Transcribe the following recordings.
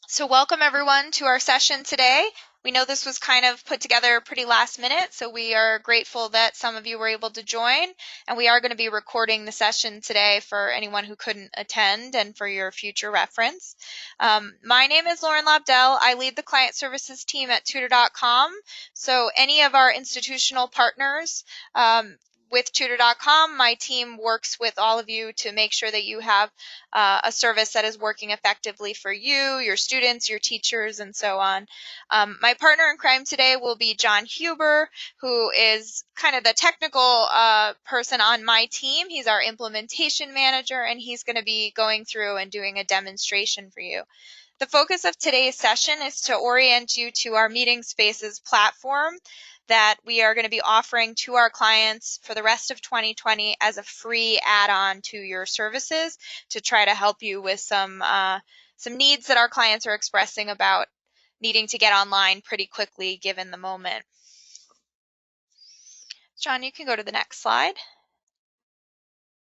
So welcome everyone to our session today. We know this was kind of put together pretty last minute, so we are grateful that some of you were able to join, and we are going to be recording the session today for anyone who couldn't attend and for your future reference. My name is Lauren Lobdell. I lead the client services team at Tutor.com, so any of our institutional partners with Tutor.com, my team works with all of you to make sure that you have a service that is working effectively for you, your students, your teachers, and so on. My partner in crime today will be John Huber, who is kind of the technical person on my team. He's our implementation manager, and he's going to be going through and doing a demonstration for you. The focus of today's session is to orient you to our Meeting Spaces platform that we are going to be offering to our clients for the rest of 2020 as a free add-on to your services to try to help you with some needs that our clients are expressing about needing to get online pretty quickly given the moment. John, you can go to the next slide.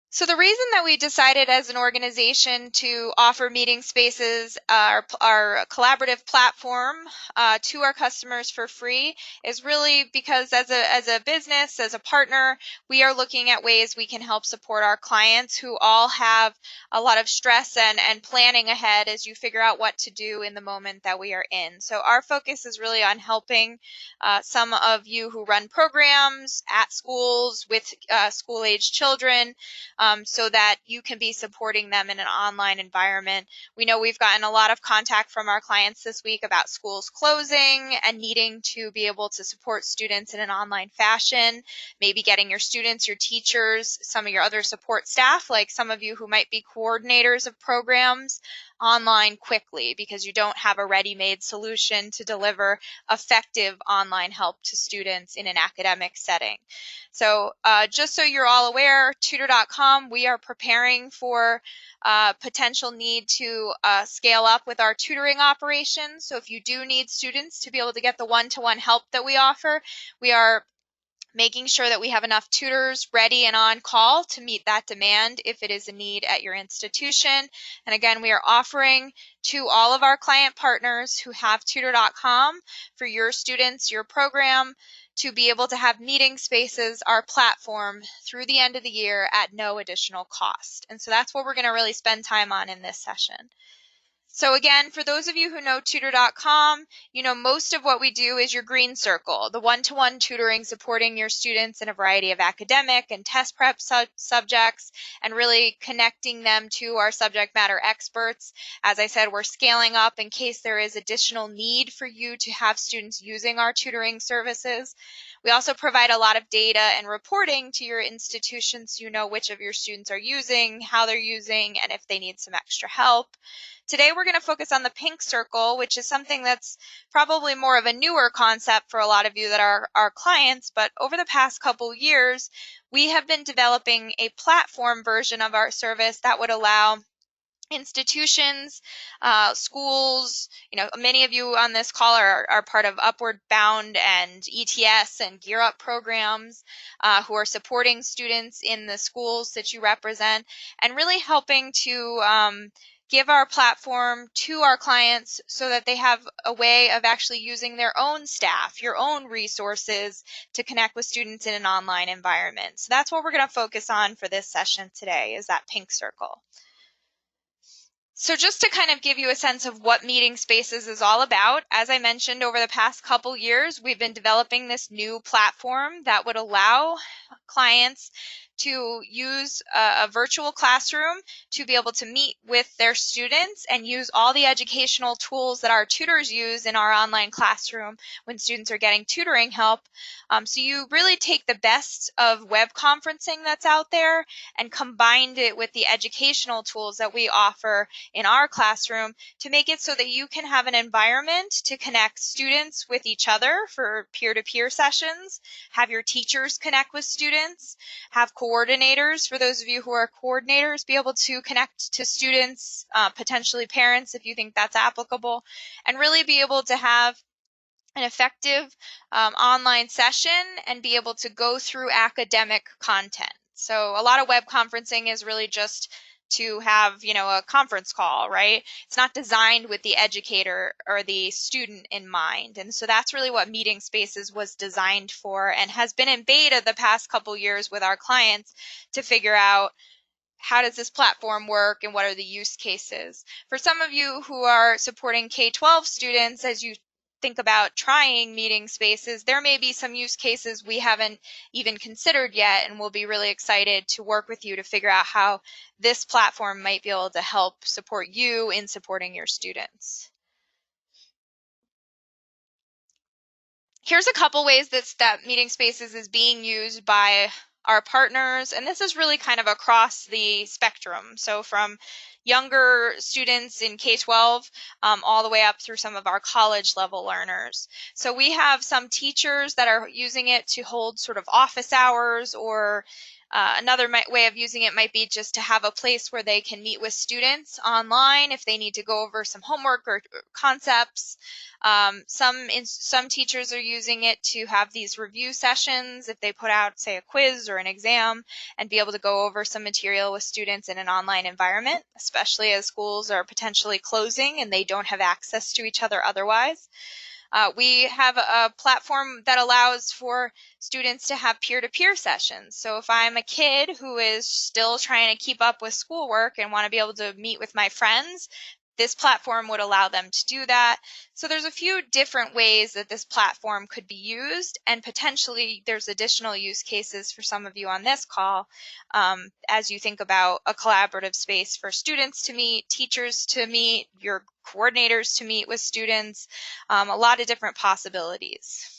So the reason that we decided as an organization to offer Meeting Spaces, our collaborative platform, to our customers for free is really because as a business, as a partner, we are looking at ways we can help support our clients who all have a lot of stress and planning ahead as you figure out what to do in the moment that we are in. So our focus is really on helping some of you who run programs at schools with school-age children, so that you can be supporting them in an online environment. We know we've gotten a lot of contact from our clients this week about schools closing and needing to be able to support students in an online fashion, maybe getting your students, your teachers, some of your other support staff, like some of you who might be coordinators of programs, online quickly because you don't have a ready-made solution to deliver effective online help to students in an academic setting. So just so you're all aware, Tutor.com, we are preparing for potential need to scale up with our tutoring operations. So if you do need students to be able to get the one-to-one help that we offer, we are making sure that we have enough tutors ready and on call to meet that demand if it is a need at your institution. And again, we are offering to all of our client partners who have Tutor.com for your students, your program, to be able to have Meeting Spaces, our platform, through the end of the year at no additional cost. And so that's what we're going to really spend time on in this session. So again, for those of you who know Tutor.com, you know most of what we do is your green circle, the one-to-one tutoring supporting your students in a variety of academic and test prep subjects and really connecting them to our subject matter experts. As I said, we're scaling up in case there is additional need for you to have students using our tutoring services. We also provide a lot of data and reporting to your institutions so you know which of your students are using, how they're using, and if they need some extra help. Today we're going to focus on the pink circle, which is something that's probably more of a newer concept for a lot of you that are our clients, but over the past couple years, we have been developing a platform version of our service that would allow institutions, schools, many of you on this call are part of Upward Bound and ETS and Gear Up programs who are supporting students in the schools that you represent and really helping to give our platform to our clients so that they have a way of actually using their own staff, your own resources to connect with students in an online environment. So that's what we're going to focus on for this session today, is that pink circle. So just to kind of give you a sense of what Meeting Spaces is all about, as I mentioned, over the past couple years, we've been developing this new platform that would allow clients to use a virtual classroom to be able to meet with their students and use all the educational tools that our tutors use in our online classroom when students are getting tutoring help. So you really take the best of web conferencing that's out there and combined it with the educational tools that we offer in our classroom to make it so that you can have an environment to connect students with each other for peer-to-peer sessions, have your teachers connect with students, have coordinators, for those of you who are coordinators, be able to connect to students, potentially parents if you think that's applicable, and really be able to have an effective online session and be able to go through academic content. So a lot of web conferencing is really just to have, you know, a conference call, right? It's not designed with the educator or the student in mind. And so that's really what Meeting Spaces was designed for, and has been in beta the past couple years with our clients to figure out, how does this platform work and what are the use cases? For some of you who are supporting K12 students, as you think about trying Meeting Spaces, there may be some use cases we haven't even considered yet, and we'll be really excited to work with you to figure out how this platform might be able to help support you in supporting your students. Here's a couple ways that Meeting Spaces is being used by our partners, and this is really kind of across the spectrum. So from younger students in K12 all the way up through some of our college level learners. So we have some teachers that are using it to hold sort of office hours, or another way of using it might be just to have a place where they can meet with students online if they need to go over some homework or concepts. Some teachers are using it to have these review sessions if they put out, say, a quiz or an exam, and be able to go over some material with students in an online environment, especially as schools are potentially closing and they don't have access to each other otherwise. We have a platform that allows for students to have peer-to-peer sessions. So if I'm a kid who is still trying to keep up with schoolwork and want to be able to meet with my friends, this platform would allow them to do that. So there's a few different ways that this platform could be used, and potentially there's additional use cases for some of you on this call as you think about a collaborative space for students to meet, teachers to meet, your coordinators to meet with students, a lot of different possibilities.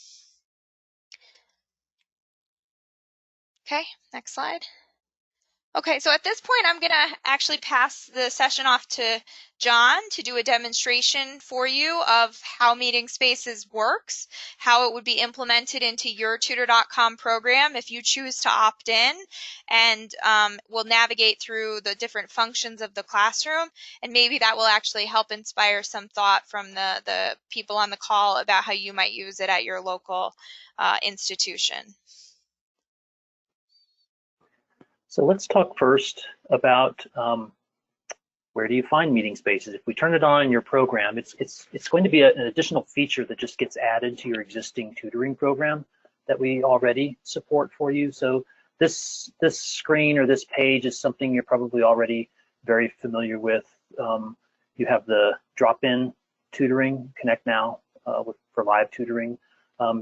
Okay, next slide. Okay, so at this point, I'm going to actually pass the session off to John to do a demonstration for you of how Meeting Spaces works, how it would be implemented into your Tutor.com program if you choose to opt in, and we'll navigate through the different functions of the classroom, and maybe that will actually help inspire some thought from the people on the call about how you might use it at your local institution. So let's talk first about where do you find Meeting Spaces. If we turn it on in your program, it's going to be an additional feature that just gets added to your existing tutoring program that we already support for you. So this screen or this page is something you're probably already very familiar with. You have the drop-in tutoring, Connect Now for live tutoring.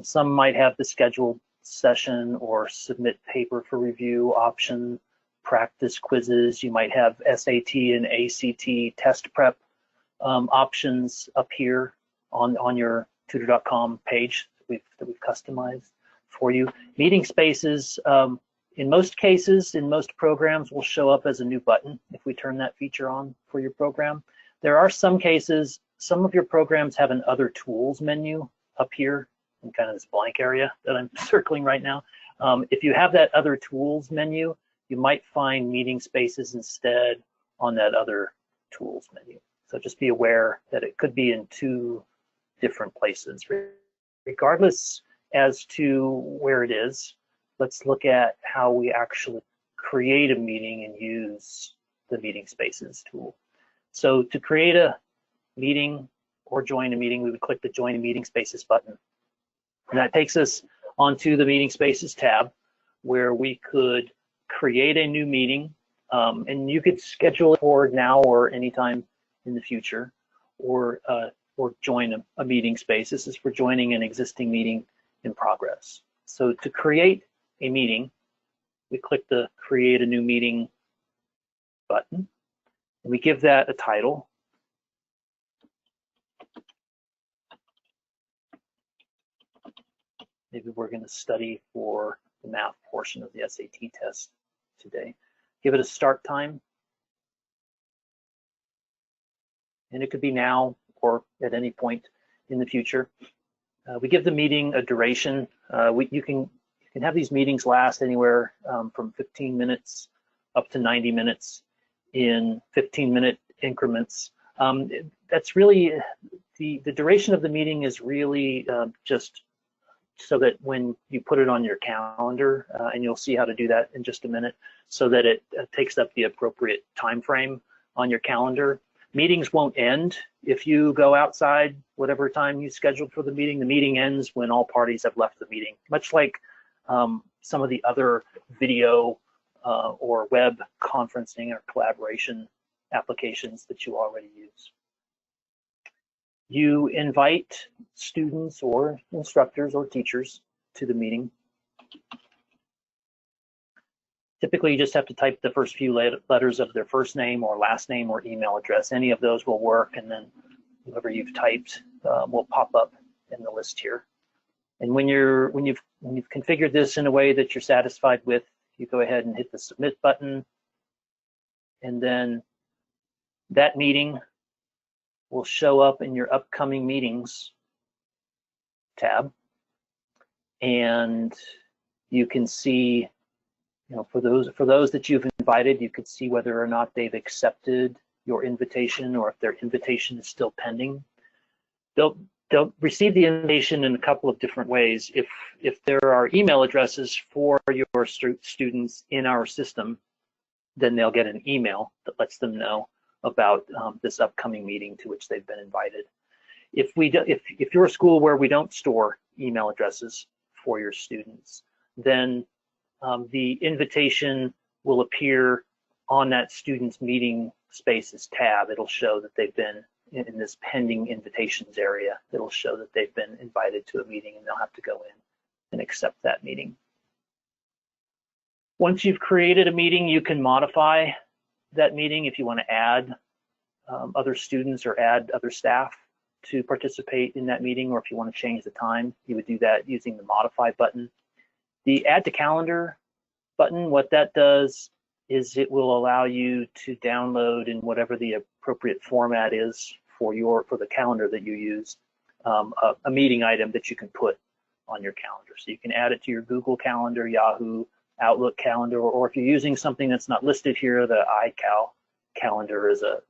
Some might have the scheduled session or submit paper for review option, practice quizzes. You might have SAT and ACT test prep options up here on your Tutor.com page that we've customized for you. Meeting Spaces, in most cases, in most programs, will show up as a new button if we turn that feature on for your program. There are some cases, some of your programs have an Other Tools menu up here in kind of this blank area that I'm circling right now. If you have that Other Tools menu, you might find Meeting Spaces instead on that Other Tools menu. So just be aware that it could be in two different places. Regardless as to where it is, let's look at how we actually create a meeting and use the Meeting Spaces tool. So to create a meeting or join a meeting, we would click the Join a Meeting Spaces button. And that takes us onto the Meeting Spaces tab, where we could create a new meeting, and you could schedule it for now or anytime in the future, or join a meeting space. This is for joining an existing meeting in progress. So to create a meeting, we click the Create a New Meeting button, and we give that a title. Maybe we're going to study for the math portion of the SAT test today. Give it a start time. And it could be now or at any point in the future. We give the meeting a duration. You can have these meetings last anywhere from 15 minutes up to 90 minutes in 15-minute increments. That's really, the duration of the meeting is really just so that when you put it on your calendar, and you'll see how to do that in just a minute, so that it takes up the appropriate time frame on your calendar. Meetings won't end if you go outside whatever time you scheduled for the meeting. The meeting ends when all parties have left the meeting, much like some of the other video or web conferencing or collaboration applications that you already use. You invite students or instructors or teachers to the meeting. Typically, you just have to type the first few letters of their first name or last name or email address. Any of those will work, and then whoever you've typed will pop up in the list here. And when you've configured this in a way that you're satisfied with, you go ahead and hit the submit button, and then that meeting will show up in your upcoming meetings tab, and you can see, for those that you've invited, you could see whether or not they've accepted your invitation or if their invitation is still pending. They'll receive the invitation in a couple of different ways. If there are email addresses for your students in our system, then they'll get an email that lets them know about this upcoming meeting to which they've been invited. If you're a school where we don't store email addresses for your students, then the invitation will appear on that student's meeting spaces tab. It'll show that they've been in this pending invitations area. It'll show that they've been invited to a meeting, and they'll have to go in and accept that meeting. Once you've created a meeting, you can modify that meeting if you want to add other students or add other staff to participate in that meeting, or if you want to change the time, you would do that using the modify button. The add to calendar button, what that does is it will allow you to download in whatever the appropriate format is for the calendar that you use, a meeting item that you can put on your calendar. So you can add it to your Google Calendar, Yahoo, Outlook calendar, or if you're using something that's not listed here, the iCal calendar is a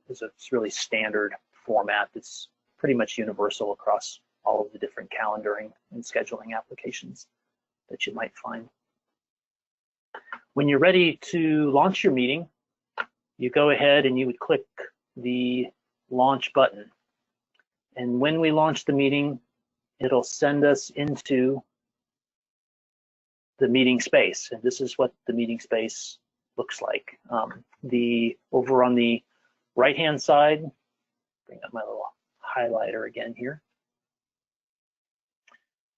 really standard format that's pretty much universal across all of the different calendaring and scheduling applications that you might find. When you're ready to launch your meeting, you go ahead and you would click the launch button. And when we launch the meeting, it'll send us into the meeting space. And this is what the meeting space looks like. Over on the right-hand side, bring up my little highlighter again here,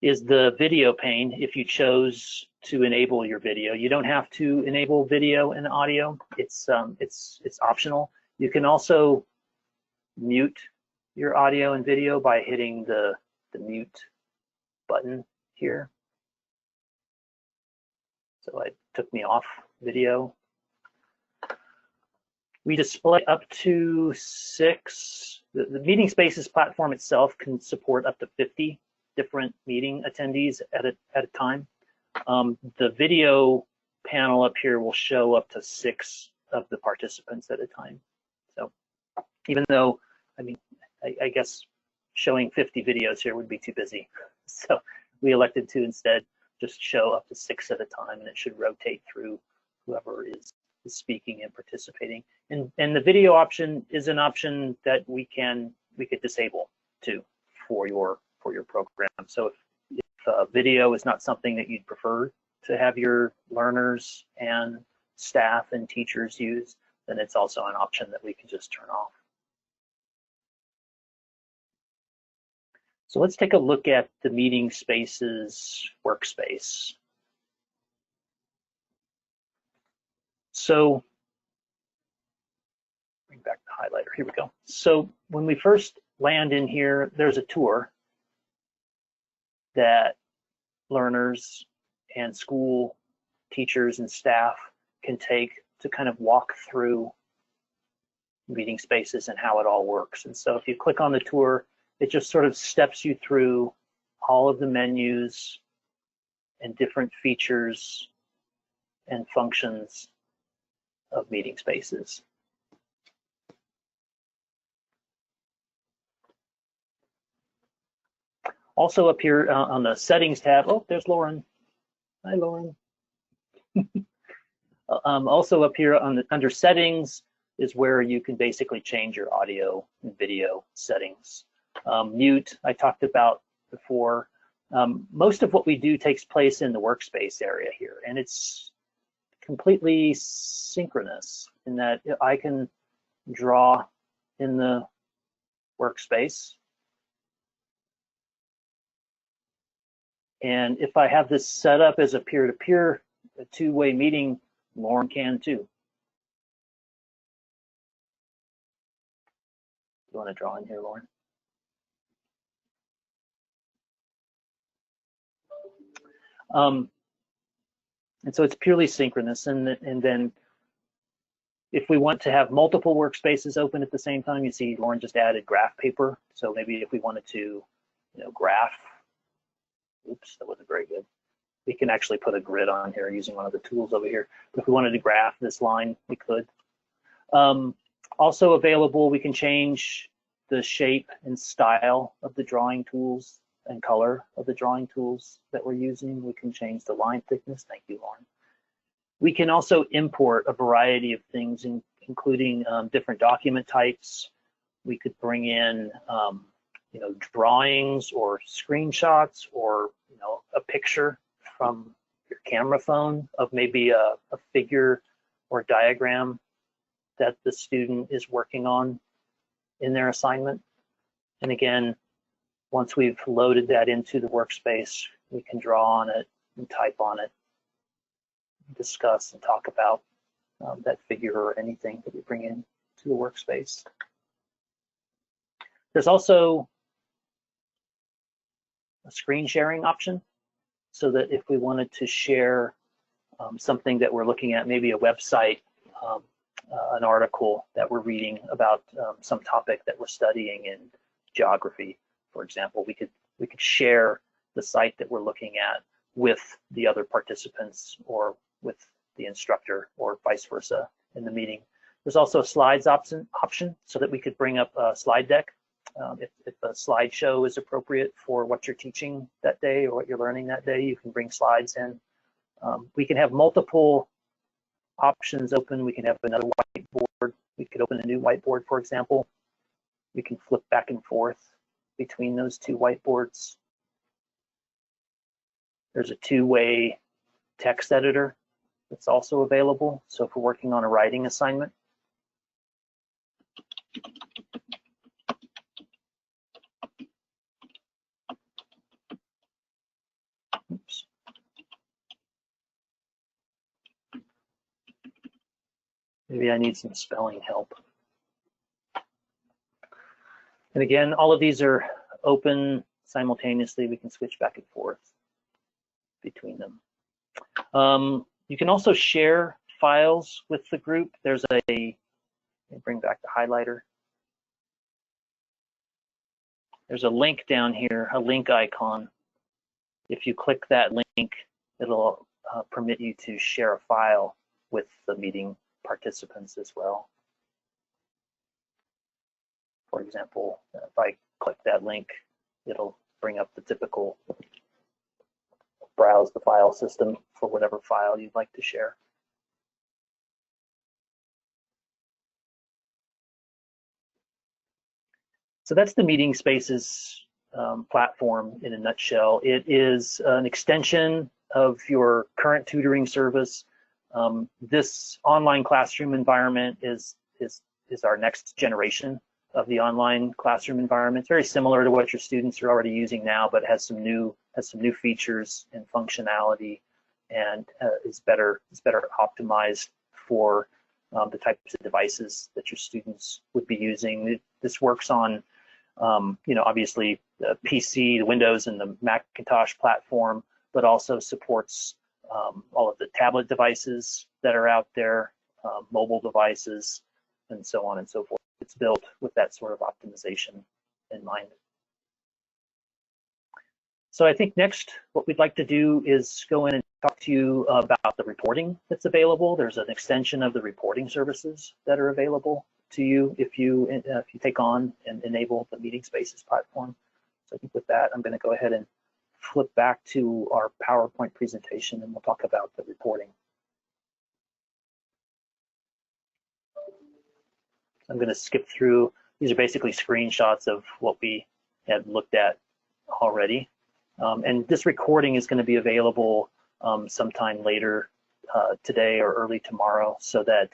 is the video pane if you chose to enable your video. You don't have to enable video and audio. It's optional. You can also mute your audio and video by hitting the mute button here. So it took me off video. We display up to 6. The Meeting Spaces platform itself can support up to 50 different meeting attendees at a time. The video panel up here will show up to 6 of the participants at a time. So even though, I guess showing 50 videos here would be too busy. So we elected to instead just show up to 6 at a time, and it should rotate through whoever is speaking and participating. And the video option is an option that we could disable too for your program. So if video is not something that you'd prefer to have your learners and staff and teachers use, then it's also an option that we can just turn off. So let's take a look at the Meeting Spaces workspace. So bring back the highlighter, here we go. So when we first land in here, there's a tour that learners and school teachers and staff can take to kind of walk through Meeting Spaces and how it all works. And so if you click on the tour, it just sort of steps you through all of the menus and different features and functions of Meeting Spaces. Also up here on the settings tab, oh, there's Lauren. Hi, Lauren. Also up here under settings is where you can basically change your audio and video settings. Mute, I talked about before. Most of what we do takes place in the workspace area here, and it's completely synchronous in that I can draw in the workspace. And if I have this set up as a peer-to-peer, a two-way meeting, Lauren can too. You want to draw in here, Lauren? And so it's purely synchronous. And then if we want to have multiple workspaces open at the same time, you see Lauren just added graph paper. So maybe if we wanted to, graph, oops, that wasn't very good. We can actually put a grid on here using one of the tools over here. But if we wanted to graph this line, we could. Also available, we can change the shape and style of the drawing tools and color of the drawing tools that we're using. We can change the line thickness. Thank you, Lauren. We can also import a variety of things, including different document types. We could bring in, drawings or screenshots or, a picture from your camera phone of maybe a figure or diagram that the student is working on in their assignment. And again, once we've loaded that into the workspace, we can draw on it and type on it, discuss and talk about that figure or anything that we bring in to the workspace. There's also a screen sharing option, so that if we wanted to share something that we're looking at, maybe a website, an article that we're reading about some topic that we're studying in geography, for example, we could share the site that we're looking at with the other participants or with the instructor or vice versa in the meeting. There's also a slides option so that we could bring up a slide deck if a slideshow is appropriate for what you're teaching that day or what you're learning that day. You can bring slides in. We can have multiple options open. We can have another whiteboard. We could open a new whiteboard, for example. We can flip back and forth between those two whiteboards. There's a two-way text editor that's also available. So if we're working on a writing assignment, oops. Maybe I need some spelling help. And again, all of these are open simultaneously. We can switch back and forth between them. You can also share files with the group. There's let me bring back the highlighter. There's a link down here, a link icon. If you click that link, it'll permit you to share a file with the meeting participants as well. For example, if I click that link, it'll bring up the typical browse the file system for whatever file you'd like to share. So that's the Meeting Spaces platform in a nutshell. It is an extension of your current tutoring service. This online classroom environment is our next generation of the online classroom environment. It's very similar to what your students are already using now, but has some new features and functionality, and is better optimized for the types of devices that your students would be using. This works on obviously the PC, the Windows, and the Macintosh platform, but also supports all of the tablet devices that are out there, mobile devices, and so on and so forth. It's built with that sort of optimization in mind. So I think next what we'd like to do is go in and talk to you about the reporting that's available. There's an extension of the reporting services that are available to you if you take on and enable the Meeting Spaces platform. So I think with that, I'm going to go ahead and flip back to our PowerPoint presentation, and we'll talk about the reporting. I'm going to skip through. These are basically screenshots of what we had looked at already. And this recording is going to be available sometime later today or early tomorrow, so that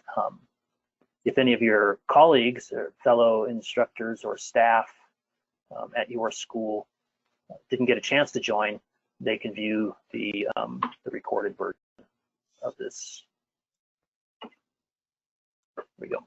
if any of your colleagues or fellow instructors or staff at your school didn't get a chance to join, they can view the recorded version of this. Here we go.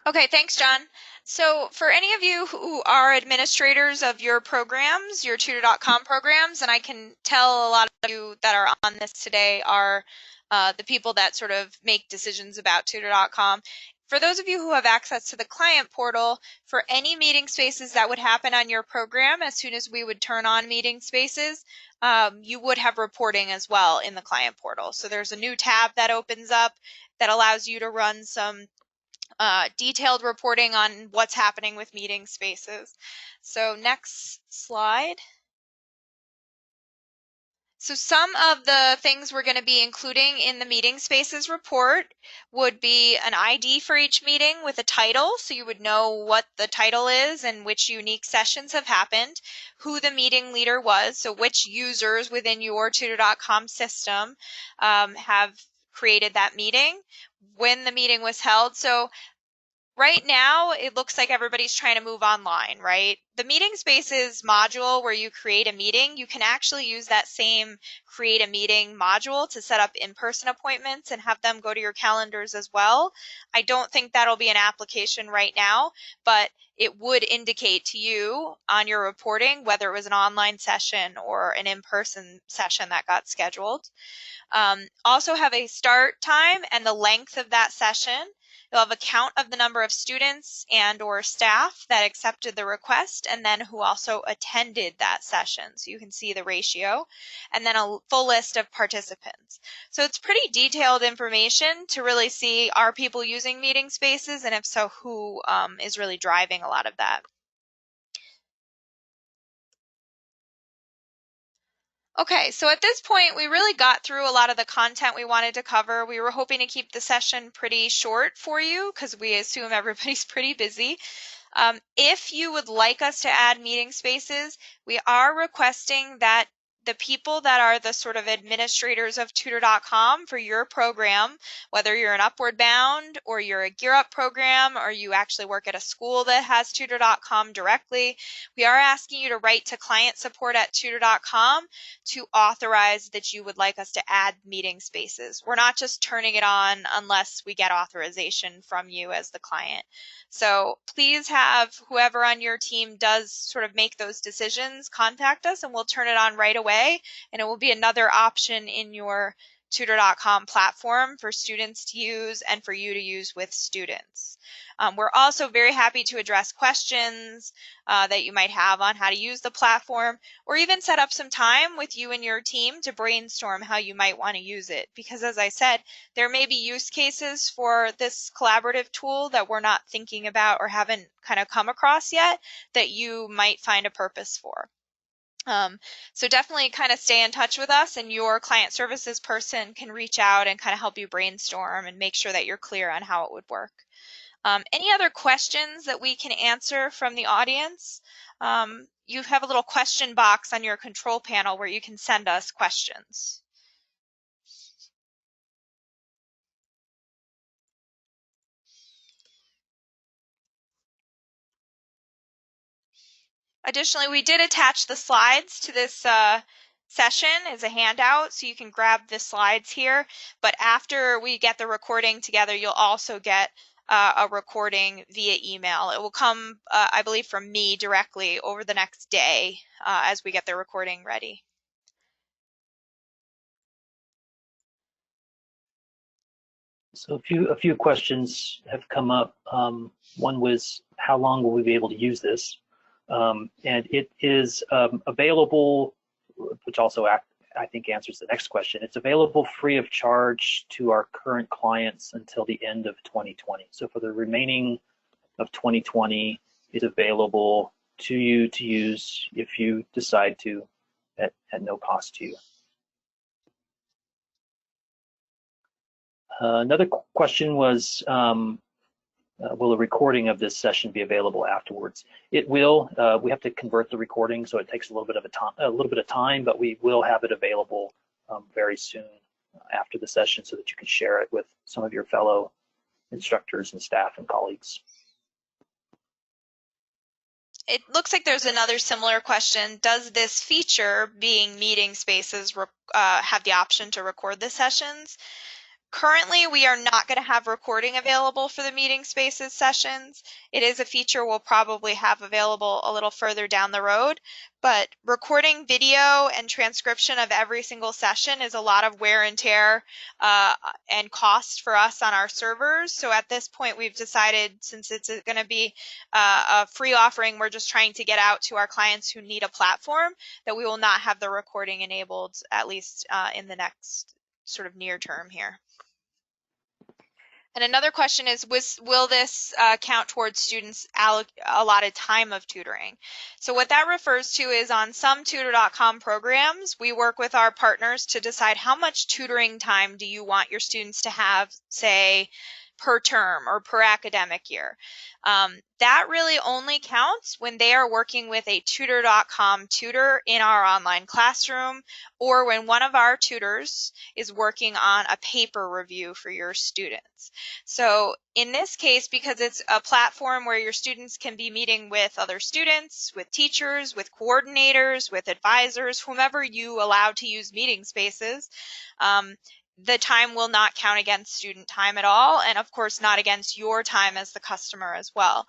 Okay, thanks, John. So for any of you who are administrators of your programs, your Tutor.com programs, and I can tell a lot of you that are on this today are the people that sort of make decisions about Tutor.com. For those of you who have access to the client portal, for any meeting spaces that would happen on your program, as soon as we would turn on meeting spaces, you would have reporting as well in the client portal. So there's a new tab that opens up that allows you to run some detailed reporting on what's happening with meeting spaces. So next slide. So some of the things we're going to be including in the meeting spaces report would be an ID for each meeting with a title, so you would know what the title is and which unique sessions have happened, who the meeting leader was, so which users within your Tutor.com system have created that meeting, when the meeting was held. So right now, it looks like everybody's trying to move online, right? The meeting spaces module where you create a meeting, you can actually use that same create a meeting module to set up in-person appointments and have them go to your calendars as well. I don't think that'll be an application right now, but it would indicate to you on your reporting whether it was an online session or an in-person session that got scheduled. Also have a start time and the length of that session. You'll have a count of the number of students and or staff that accepted the request and then who also attended that session. So you can see the ratio, and then a full list of participants. So it's pretty detailed information to really see, are people using meeting spaces, and if so, who is really driving a lot of that. Okay, so at this point, we really got through a lot of the content we wanted to cover. We were hoping to keep the session pretty short for you because we assume everybody's pretty busy. If you would like us to add meeting spaces, we are requesting that the people that are the sort of administrators of Tutor.com for your program, whether you're an Upward Bound or you're a Gear Up program or you actually work at a school that has Tutor.com directly, we are asking you to write to client support at Tutor.com to authorize that you would like us to add meeting spaces. We're not just turning it on unless we get authorization from you as the client. So please have whoever on your team does sort of make those decisions contact us, and we'll turn it on right away, and it will be another option in your Tutor.com platform for students to use and for you to use with students. We're also very happy to address questions that you might have on how to use the platform, or even set up some time with you and your team to brainstorm how you might want to use it. Because as I said, there may be use cases for this collaborative tool that we're not thinking about or haven't kind of come across yet that you might find a purpose for. So definitely kind of stay in touch with us, and your client services person can reach out and kind of help you brainstorm and make sure that you're clear on how it would work. Any other questions that we can answer from the audience? You have a little question box on your control panel where you can send us questions. Additionally, we did attach the slides to this session as a handout, so you can grab the slides here. But after we get the recording together, you'll also get a recording via email. It will come, I believe, from me directly over the next day as we get the recording ready. So a few questions have come up. One was, how long will we be able to use this? And it is available, which also I think answers the next question. It's available free of charge to our current clients until the end of 2020. So for the remaining of 2020, it's available to you to use if you decide to at no cost to you. Another question was, will a recording of this session be available afterwards? It will. We have to convert the recording, so it takes a little bit of time, but we will have it available very soon after the session so that you can share it with some of your fellow instructors and staff and colleagues. It looks like there's another similar question. Does this feature, being meeting spaces, have the option to record the sessions? Currently, we are not going to have recording available for the meeting spaces sessions. It is a feature we'll probably have available a little further down the road, but recording video and transcription of every single session is a lot of wear and tear and cost for us on our servers. So at this point, we've decided, since it's going to be a free offering, we're just trying to get out to our clients who need a platform, that we will not have the recording enabled, at least in the next sort of near term here. And another question is, will this count towards students' allotted time of tutoring? So what that refers to is, on some Tutor.com programs, we work with our partners to decide how much tutoring time do you want your students to have, say, per term or per academic year. That really only counts when they are working with a Tutor.com tutor in our online classroom, or when one of our tutors is working on a paper review for your students. So in this case, because it's a platform where your students can be meeting with other students, with teachers, with coordinators, with advisors, whomever you allow to use meeting spaces, the time will not count against student time at all, and of course not against your time as the customer as well.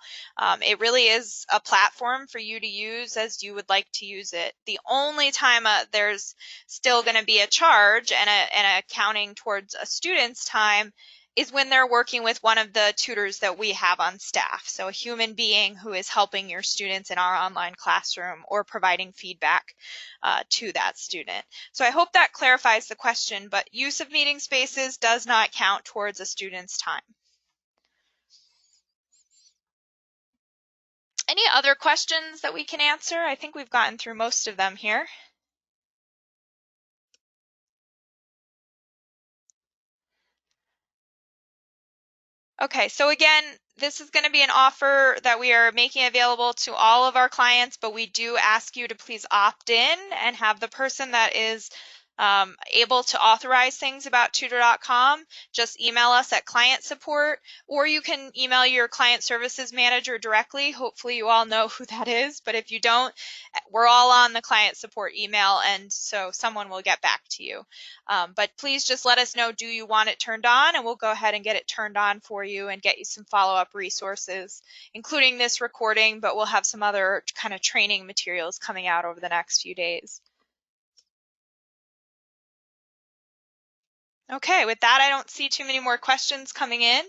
It really is a platform for you to use as you would like to use it. The only time there's still going to be a charge and a counting towards a student's time is when they're working with one of the tutors that we have on staff. So a human being who is helping your students in our online classroom or providing feedback to that student. So I hope that clarifies the question, but use of meeting spaces does not count towards a student's time. Any other questions that we can answer? I think we've gotten through most of them here. Okay, so again, this is going to be an offer that we are making available to all of our clients, but we do ask you to please opt in and have the person that is able to authorize things about Tutor.com just email us at client support, or you can email your client services manager directly. Hopefully you all know who that is, but if you don't, we're all on the client support email, and so someone will get back to you. But please just let us know, do you want it turned on, and we'll go ahead and get it turned on for you and get you some follow-up resources, including this recording, but we'll have some other kind of training materials coming out over the next few days. Okay, with that, I don't see too many more questions coming in.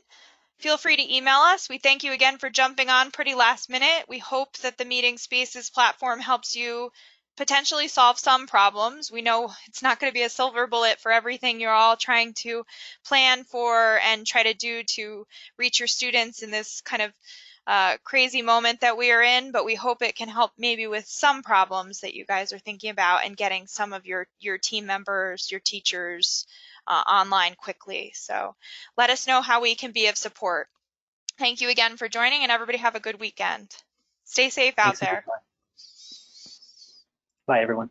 Feel free to email us. We thank you again for jumping on pretty last minute. We hope that the Meeting Spaces platform helps you potentially solve some problems. We know it's not going to be a silver bullet for everything you're all trying to plan for and try to do to reach your students in this kind of crazy moment that we are in, but we hope it can help maybe with some problems that you guys are thinking about and getting some of your team members, your teachers, online quickly. So let us know how we can be of support. Thank you again for joining, and everybody have a good weekend. Stay safe out there. Bye, everyone.